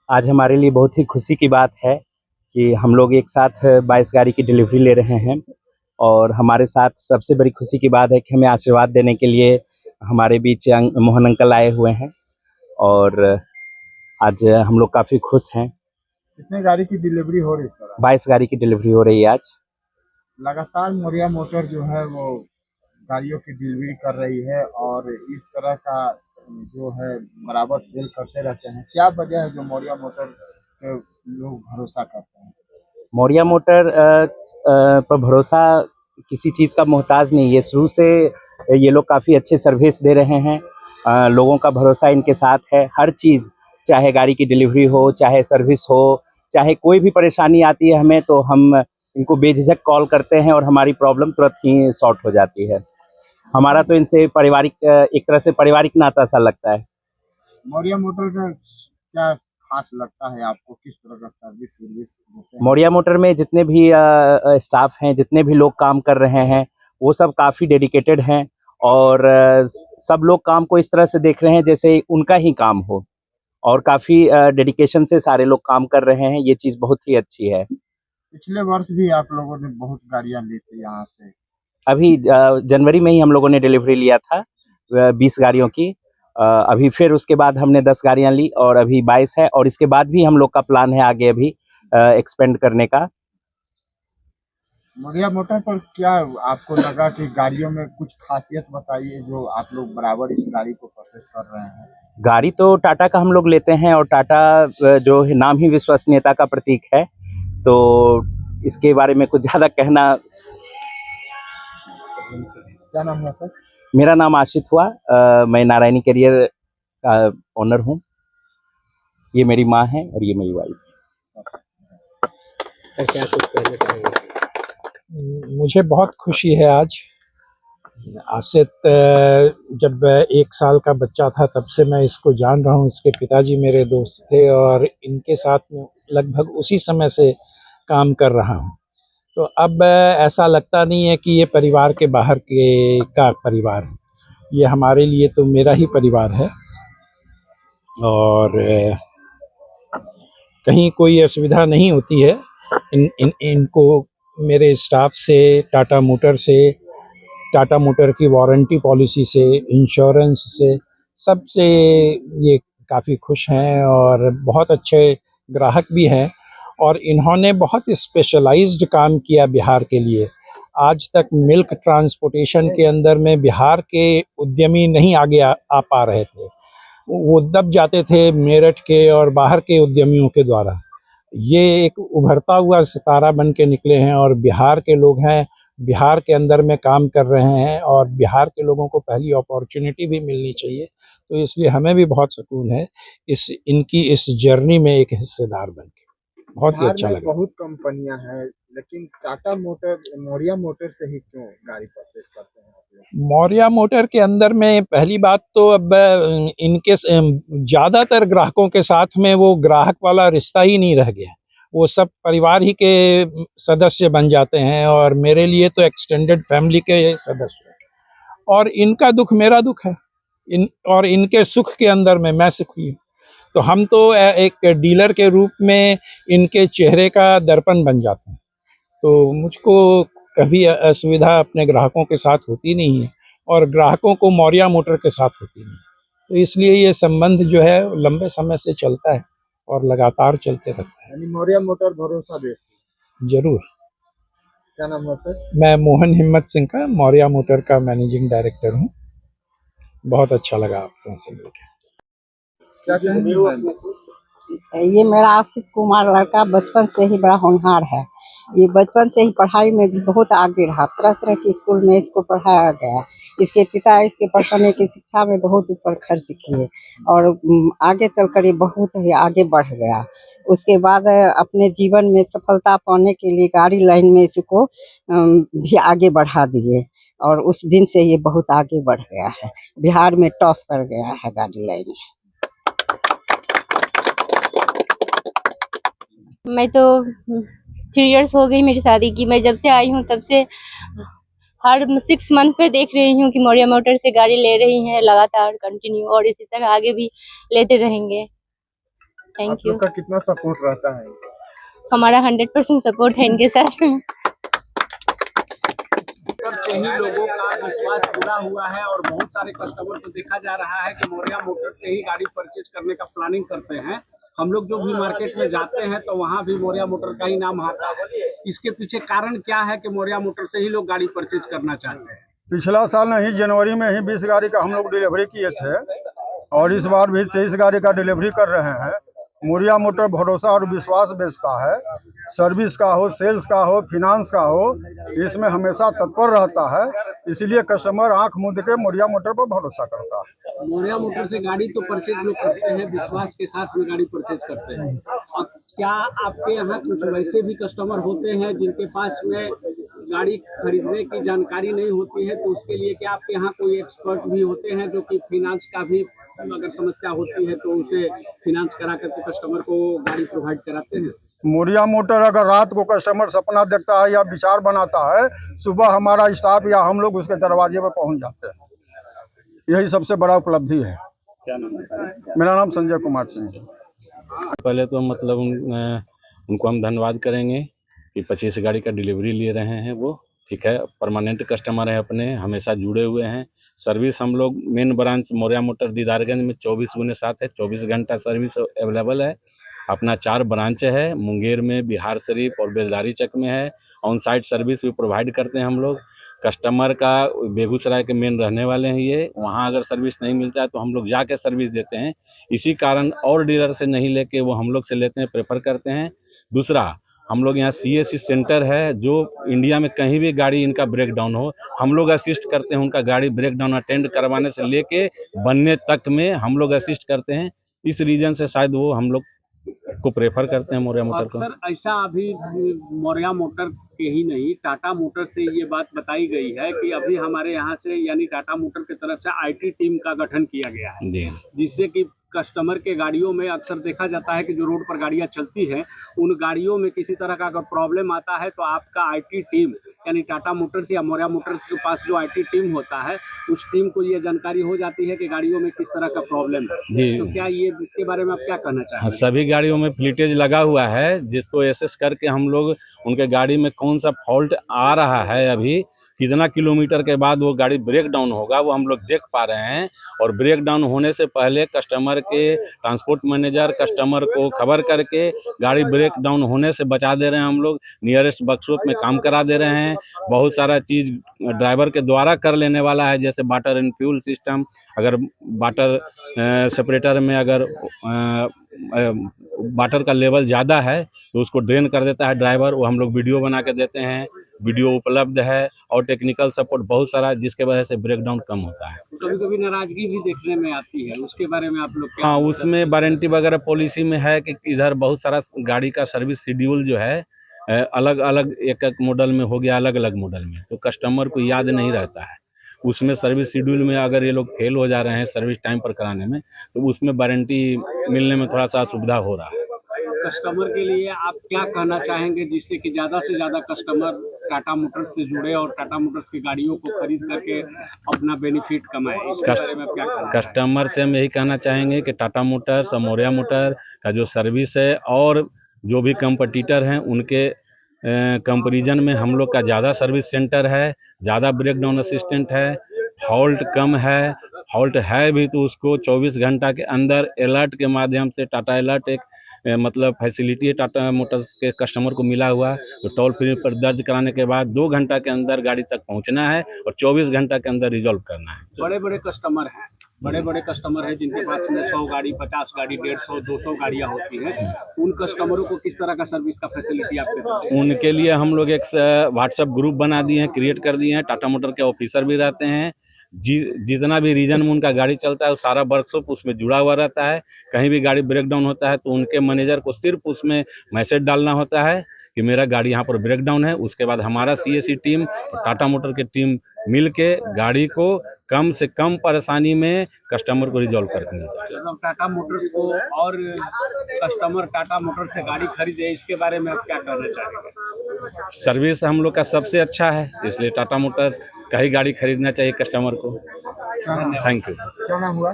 आज हमारे लिए बहुत ही खुशी की बात है कि हम लोग एक साथ 22 गाड़ी की डिलीवरी ले रहे हैं और हमारे साथ सबसे बड़ी खुशी की बात है कि हमें आशीर्वाद देने के लिए हमारे बीच मोहन अंकल आए हुए हैं और आज हम लोग काफ़ी खुश हैं। कितने गाड़ी की डिलीवरी हो रही है सर? 22 गाड़ी की डिलीवरी हो रही है आज। लगातार मौर्या मोटर जो है वो गाड़ियों की डिलीवरी कर रही है और इस तरह का जो है बराबर सेल करते रहते हैं। क्या वजह है जो मौर्या मोटर पे लोग भरोसा करते हैं? मौर्या मोटर पर भरोसा किसी चीज़ का मोहताज नहीं है। शुरू से ये लोग काफ़ी अच्छे सर्विस दे रहे हैं। लोगों का भरोसा इनके साथ है। हर चीज़, चाहे गाड़ी की डिलीवरी हो, चाहे सर्विस हो, चाहे कोई भी परेशानी आती है हमें, तो हम इनको बेझिझक कॉल करते हैं और हमारी प्रॉब्लम तुरंत ही सॉर्ट हो जाती है। हमारा तो इनसे पारिवारिक, एक तरह से पारिवारिक नाता सा लगता है। मौर्या मोटर का क्या खास लगता है आपको? किस तरह का सर्विस सर्विस देते हैं? मौर्या मोटर में जितने भी स्टाफ हैं, जितने भी लोग काम कर रहे हैं, वो सब काफ़ी डेडिकेटेड हैं और सब लोग काम को इस तरह से देख रहे हैं जैसे उनका ही काम हो और काफ़ी डेडिकेशन से सारे लोग काम कर रहे हैं। ये चीज़ बहुत ही अच्छी है। पिछले वर्ष भी आप लोगों ने बहुत गाड़ियां ली थी यहाँ से। अभी जनवरी में ही हम लोगों ने डिलीवरी लिया था 20 गाड़ियों की। अभी फिर उसके बाद हमने 10 गाड़ियाँ ली और अभी 22 है और इसके बाद भी हम लोग का प्लान है आगे अभी एक्सपेंड करने का। मौर्या मोटर पर क्या आपको लगा कि गाड़ियों में कुछ खासियत बताइए जो आप लोग बराबर इस गाड़ी को परचेज कर रहे हैं? गाड़ी तो टाटा का हम लोग लेते हैं और टाटा जो है नाम ही विश्वसनीयता का प्रतीक है, तो इसके बारे में कुछ ज़्यादा कहना। क्या नाम है सर? मेरा नाम आशित हुआ। मैं नारायणी कैरियर का ओनर हूँ। ये मेरी माँ है और ये मेरी वाइफ है। क्या कुछ कहना चाहेंगे? मुझे बहुत खुशी है आज। आसित जब 1 साल का बच्चा था तब से मैं इसको जान रहा हूँ। इसके पिताजी मेरे दोस्त थे और इनके साथ में लगभग उसी समय से काम कर रहा हूँ। तो अब ऐसा लगता नहीं है कि ये परिवार के बाहर के का परिवार है। ये हमारे लिए तो मेरा ही परिवार है और कहीं कोई असुविधा नहीं होती है। इनको मेरे स्टाफ से, टाटा मोटर की वारंटी पॉलिसी से, इंश्योरेंस से, सबसे ये काफ़ी खुश हैं और बहुत अच्छे ग्राहक भी हैं। और इन्होंने बहुत स्पेशलाइज्ड काम किया बिहार के लिए। आज तक मिल्क ट्रांसपोर्टेशन के अंदर में बिहार के उद्यमी नहीं आगे आ पा रहे थे। वो दब जाते थे मेरठ के और बाहर के उद्यमियों के द्वारा। ये एक उभरता हुआ सितारा बन के निकले हैं और बिहार के लोग हैं, बिहार के अंदर में काम कर रहे हैं और बिहार के लोगों को पहली अपॉर्चुनिटी भी मिलनी चाहिए। तो इसलिए हमें भी बहुत सुकून है इनकी इस जर्नी में एक हिस्सेदार बन के। बहुत ही बिहार अच्छा में लगा। बहुत कंपनियां हैं, लेकिन टाटा मोटर, मौर्या मोटर से ही क्यों गाड़ी परचेज करते हैं आप लोग? मौर्या मोटर के अंदर में पहली बात तो अब इनके ज़्यादातर ग्राहकों के साथ में वो ग्राहक वाला रिश्ता ही नहीं रह गया। वो सब परिवार ही के सदस्य बन जाते हैं और मेरे लिए तो एक्सटेंडेड फैमिली के सदस्य हैं और इनका दुख मेरा दुख है। और इनके सुख के अंदर में मैं सुखी हूँ। तो हम तो एक डीलर के रूप में इनके चेहरे का दर्पण बन जाते हैं। तो मुझको कभी असुविधा अपने ग्राहकों के साथ होती नहीं है और ग्राहकों को मौर्या मोटर के साथ होती नहीं। तो इसलिए ये संबंध जो है लंबे समय से चलता है और लगातार चलते रहता है। यानी मौर्या मोटर भरोसा देती है। जरूर। क्या नाम है सर? मैं मोहन हिम्मत सिंह का मौर्या मोटर का मैनेजिंग डायरेक्टर हूँ। बहुत अच्छा लगा आपको से मिलकर। क्या कहेंगे? ये मेरा आशित कुमार लड़का बचपन से ही बड़ा होनहार है। ये बचपन से ही पढ़ाई में भी बहुत आगे रहा। तरह तरह के स्कूल में इसको पढ़ाया गया। इसके पिता इसके पढ़ने की शिक्षा में बहुत ऊपर खर्च किए और आगे चलकर ये बहुत ही आगे बढ़ गया। उसके बाद अपने जीवन में सफलता पाने के लिए गाड़ी लाइन में इसको भी आगे बढ़ा दिए और उस दिन से ये बहुत आगे बढ़ गया है। बिहार में टॉप कर गया है गाड़ी लाइन में। मैं तो 3 इयर्स हो गई मेरी शादी की। मैं जब से आई हूँ तब से हर 6 मंथ पे देख रही हूँ कि मौर्या मोटर से गाड़ी ले रही हैं लगातार कंटिन्यू, और इसी तरह आगे भी लेते रहेंगे। थैंक आप लोग यू। का कितना सपोर्ट रहता है? हमारा 100% सपोर्ट है इनके साथ। से ही लोगों का विश्वास जुड़ा हुआ है और बहुत सारे कस्टमर को देखा जा रहा है कि मौर्या मोटर्स से ही गाड़ी परचेज करने का प्लानिंग करते हैं। हम लोग जो भी मार्केट में जाते हैं तो वहाँ भी मौर्या मोटर का ही नाम आता है। इसके पीछे कारण क्या है कि मौर्या मोटर से ही लोग गाड़ी परचेज करना चाहते हैं? पिछला साल नहीं, जनवरी में ही 20 गाड़ी का हम लोग डिलीवरी किए थे और इस बार भी 23 गाड़ी का डिलीवरी कर रहे हैं। मौर्या मोटर भरोसा और विश्वास बेचता है। सर्विस का हो, सेल्स का हो, फिनांस का हो, इसमें हमेशा तत्पर रहता है। इसलिए कस्टमर आंख मूंद के मौर्या मोटर पर भरोसा करता है। मौर्या मोटर से गाड़ी तो परचेज लोग करते हैं, विश्वास के साथ में गाड़ी परचेज करते हैं। और क्या आपके यहाँ कुछ वैसे भी कस्टमर होते हैं जिनके पास में गाड़ी खरीदने की जानकारी नहीं होती है, तो उसके लिए क्या आपके यहाँ कोई एक्सपर्ट भी होते हैं जो कि फिनांस का भी अगर समस्या होती है तो उसे फिनांस करा करके कस्टमर को गाड़ी प्रोवाइड कराते हैं? मौर्या मोटर अगर रात को कस्टमर सपना देखता है या विचार बनाता है, सुबह हमारा स्टाफ या हम लोग उसके दरवाजे पर पहुंच जाते हैं। यही सबसे बड़ा उपलब्धि है। क्या नाम है? मेरा नाम संजय कुमार सिंह है। पहले तो मतलब उनको हम धन्यवाद करेंगे कि 25 गाड़ी का डिलीवरी ले रहे हैं वो, ठीक है। परमानेंट कस्टमर है अपने, हमेशा जुड़े हुए हैं। सर्विस हम लोग main branch Maurya motor Didarganj में 24/7 है, 24 घंटा सर्विस अवेलेबल है। अपना 4 ब्रांच है, मुंगेर में, बिहार शरीफ और बेलदारी चक में है। ऑन साइट सर्विस भी प्रोवाइड करते हैं हम लोग। कस्टमर का बेगूसराय के मेन रहने वाले हैं ये, वहाँ अगर सर्विस नहीं मिलता है तो हम लोग जाके सर्विस देते हैं। इसी कारण और डीलर से नहीं लेके वो हम लोग से लेते हैं, प्रेफर करते हैं। दूसरा, हम लोग यहाँ CSC सेंटर है, जो इंडिया में कहीं भी गाड़ी इनका ब्रेक डाउन हो, हम लोग असिस्ट करते हैं। उनका गाड़ी ब्रेक डाउन अटेंड करवाने से लेके बनने तक में हम लोग असिस्ट करते हैं। इस रीजन से शायद वो हम लोग को प्रेफर करते हैं मौर्या मोटर को। सर, ऐसा अभी मौर्या मोटर के ही नहीं, टाटा मोटर से ये बात बताई गई है कि अभी हमारे यहाँ से यानी टाटा मोटर की तरफ से IT टीम का गठन किया गया है, जी, जिससे कि कस्टमर के गाड़ियों में अक्सर देखा जाता है कि जो रोड पर गाड़ियां चलती हैं, उन गाड़ियों में किसी तरह का अगर प्रॉब्लम आता है तो आपका IT टीम यानी टाटा मोटर्स या मौर्या मोटर्स के पास जो IT टीम होता है, उस टीम को ये जानकारी हो जाती है कि गाड़ियों में किस तरह का प्रॉब्लम है। जी। तो क्या ये इसके बारे में आप क्या कहना हाँ, चाहेंगे? सभी गाड़ियों में फ्लीटेज लगा हुआ है, जिसको असेस करके हम लोग उनके गाड़ी में कौन सा फॉल्ट आ रहा है, अभी कितना किलोमीटर के बाद वो गाड़ी ब्रेक डाउन होगा, वो हम लोग देख पा रहे हैं। और ब्रेक डाउन होने से पहले कस्टमर के ट्रांसपोर्ट मैनेजर कस्टमर को खबर करके गाड़ी ब्रेक डाउन होने से बचा दे रहे हैं। हम लोग नियरेस्ट वर्कशॉप में काम करा दे रहे हैं। बहुत सारा चीज़ ड्राइवर के द्वारा कर लेने वाला है, जैसे वाटर एंड फ्यूल सिस्टम। अगर वाटर सेपरेटर में अगर वाटर का लेवल ज़्यादा है तो उसको ड्रेन कर देता है ड्राइवर, वो हम लोग वीडियो बना के देते हैं। वीडियो उपलब्ध है और टेक्निकल सपोर्ट बहुत सारा, जिसके वजह से ब्रेकडाउन कम होता है। कभी कभी नाराजगी भी देखने में आती है, उसके बारे में आप लोग क्या? हाँ, उसमें वारंटी वगैरह पॉलिसी में है कि इधर बहुत सारा गाड़ी का सर्विस शेड्यूल जो है अलग अलग एक एक मॉडल में हो गया, अलग अलग मॉडल में, तो कस्टमर को याद नहीं रहता है। उसमें सर्विस शेड्यूल में अगर ये लोग फेल हो जा रहे हैं सर्विस टाइम पर कराने में, तो उसमें वारंटी मिलने में थोड़ा सा असुविधा हो रहा है। कस्टमर के लिए आप क्या कहना चाहेंगे जिससे कि ज़्यादा से ज़्यादा कस्टमर टाटा मोटर्स से जुड़े और टाटा मोटर्स की गाड़ियों को खरीद करके अपना बेनिफिट कमाए? इसके बारे में आप क्या कहना चाहेंगे? कस्टमर से हम यही कहना चाहेंगे कि टाटा मोटर्स और मौर्या मोटर का जो सर्विस है और जो भी कंपटीटर हैं उनके कंपैरिजन में हम लोग का ज़्यादा सर्विस सेंटर है, ज़्यादा ब्रेकडाउन असिस्टेंट है, फॉल्ट कम है। फॉल्ट है भी तो उसको 24 घंटा के अंदर अलर्ट के माध्यम से, टाटा अलर्ट एक मतलब फैसिलिटी है टाटा मोटर्स के कस्टमर को मिला हुआ है, तो टोल फ्री पर दर्ज कराने के बाद 2 घंटा के अंदर गाड़ी तक पहुंचना है और 24 घंटा के अंदर रिजॉल्व करना है। बड़े बड़े कस्टमर हैं, बड़े कस्टमर हैं जिनके पास में 100 गाड़ी, 50 गाड़ी, 150, 200 गाड़ियाँ होती हैं, उन कस्टमरों को किस तरह का सर्विस का फैसिलिटी आप देते हैं? उनके लिए हम लोग एक व्हाट्सएप ग्रुप बना दिए हैं, क्रिएट कर दिए हैं। टाटा मोटर के ऑफिसर भी रहते हैं। जितना भी रीजन में उनका गाड़ी चलता है वो सारा वर्कशॉप उसमें जुड़ा हुआ रहता है। कहीं भी गाड़ी ब्रेक डाउन होता है तो उनके मैनेजर को सिर्फ उसमें मैसेज डालना होता है कि मेरा गाड़ी यहाँ पर ब्रेक डाउन है। उसके बाद हमारा CSC टीम और टाटा मोटर की टीम मिल के गाड़ी को कम से कम परेशानी में कस्टमर को रिजॉल्व करके मिलता है। मतलब टाटा मोटर्स को और कस्टमर टाटा मोटर्स से गाड़ी खरीदे, इसके बारे में आप क्या कहना चाहेंगे? सर्विस हम लोग का सबसे अच्छा है, इसलिए टाटा मोटर्स का ही गाड़ी खरीदना चाहिए कस्टमर को। Thank you. क्या नाम हुआ?